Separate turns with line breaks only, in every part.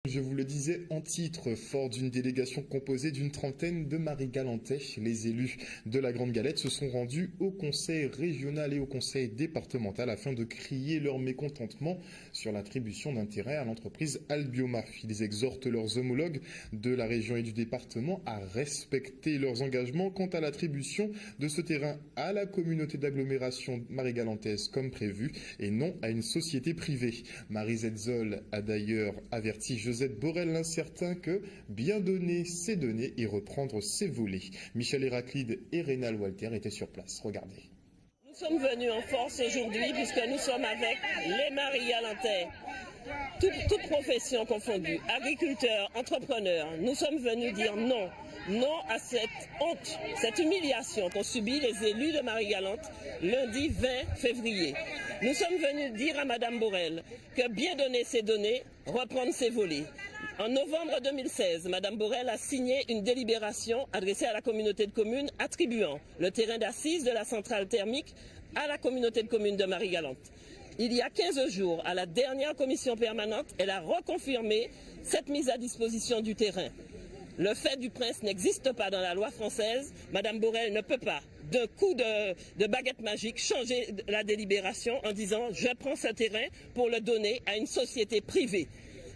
Je vous le disais en titre, fort d'une délégation composée d'une trentaine de Marie-Galantais, les élus de la Grande Galette se sont rendus au conseil régional et au conseil départemental afin de crier leur mécontentement sur l'attribution d'un terrain à l'entreprise Albioma. Ils exhortent leurs homologues de la région et du département à respecter leurs engagements quant à l'attribution de ce terrain à la communauté d'agglomération marie-galantaise comme prévu et non à une société privée. Marie Zetzol a d'ailleurs averti Josette Borrell l'incertain que bien donner, c'est donner et reprendre, c'est voler. Michel Héraclide et Rénal Walter étaient sur place. Regardez.
Nous sommes venus en force aujourd'hui puisque nous sommes avec les Marie-Galantais, toute profession confondue, agriculteurs, entrepreneurs. Nous sommes venus dire non, non à cette honte, cette humiliation qu'ont subi les élus de Marie-Galante lundi 20 février. Nous sommes venus dire à Mme Borrell que bien donner, c'est donner, reprendre, c'est voler. En novembre 2016, Mme Borrell a signé une délibération adressée à la communauté de communes attribuant le terrain d'assises de la centrale thermique à la communauté de communes de Marie-Galante. Il y a 15 jours, à la dernière commission permanente, elle a reconfirmé cette mise à disposition du terrain. Le fait du prince n'existe pas dans la loi française. Mme Borrell ne peut pas, d'un coup de baguette magique, changer la délibération en disant « je prends ce terrain pour le donner à une société privée ».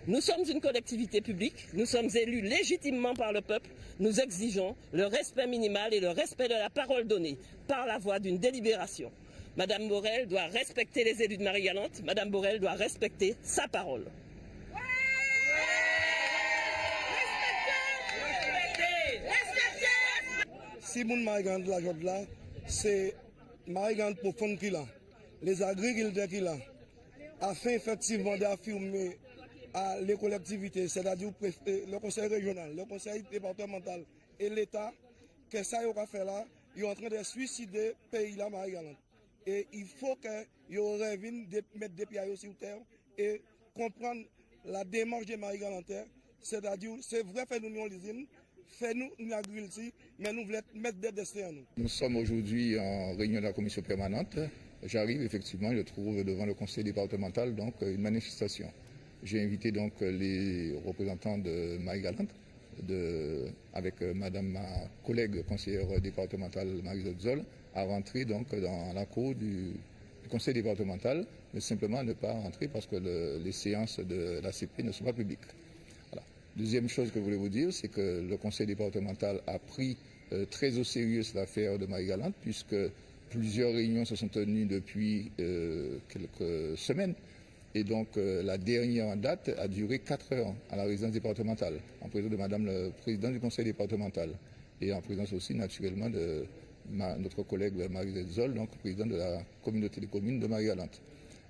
Nous sommes une collectivité publique, nous sommes élus légitimement par le peuple, nous exigeons le respect minimal et le respect de la parole donnée par la voie d'une délibération. Mme Borrell doit respecter les élus de Marie-Galante, Mme Borrell doit respecter sa parole.
Si moun Marie-Galante la jode là, c'est Marie-Galante pour fond qui là, les agriculteurs qui là, afin effectivement d'affirmer à les collectivités, c'est-à-dire le conseil régional, le conseil départemental et l'État, que ça y a fait là, ils sont en train de suicider le pays là, Marie-Galante. Et il faut qu'ils reviennent mettre des pieds sur terre et comprendre la démarche des Marie-Galantais, c'est-à-dire, c'est vrai, fait nous une usine, fait nous une agriculture, mais nous voulons mettre des destins à nous.
Nous sommes aujourd'hui en réunion de la commission permanente. J'arrive effectivement, je trouve devant le conseil départemental donc une manifestation. J'ai invité donc les représentants de Marie-Galante, avec madame ma collègue conseillère départementale Marie Zetzol, à rentrer donc dans la cour du conseil départemental, mais simplement ne pas rentrer parce que les séances de l'ACP ne sont pas publiques. Voilà. Deuxième chose que je voulais vous dire, c'est que le conseil départemental a pris très au sérieux cette affaire de Marie-Galante, puisque plusieurs réunions se sont tenues depuis quelques semaines. Et donc la dernière en date a duré 4 heures à la résidence départementale, en présence de madame le président du conseil départemental et en présence aussi naturellement de notre collègue Marie Zetzol, donc président de la communauté des communes de Marie-Galante.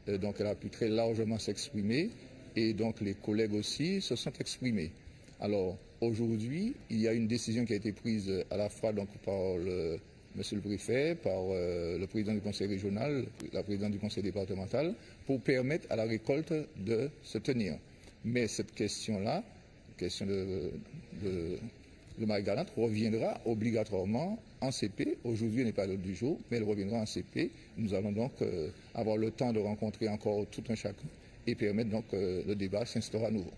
Donc elle a pu très largement s'exprimer et donc les collègues aussi se sont exprimés. Alors aujourd'hui, il y a une décision qui a été prise à la fois donc par Monsieur le préfet, par le président du conseil régional, la présidente du conseil départemental, pour permettre à la récolte de se tenir. Mais cette question-là, question de Marie-Galante, reviendra obligatoirement en CP. Aujourd'hui, elle n'est pas à l'ordre du jour, mais elle reviendra en CP. Nous allons donc avoir le temps de rencontrer encore tout un chacun et permettre donc le débat s'instaure à nouveau.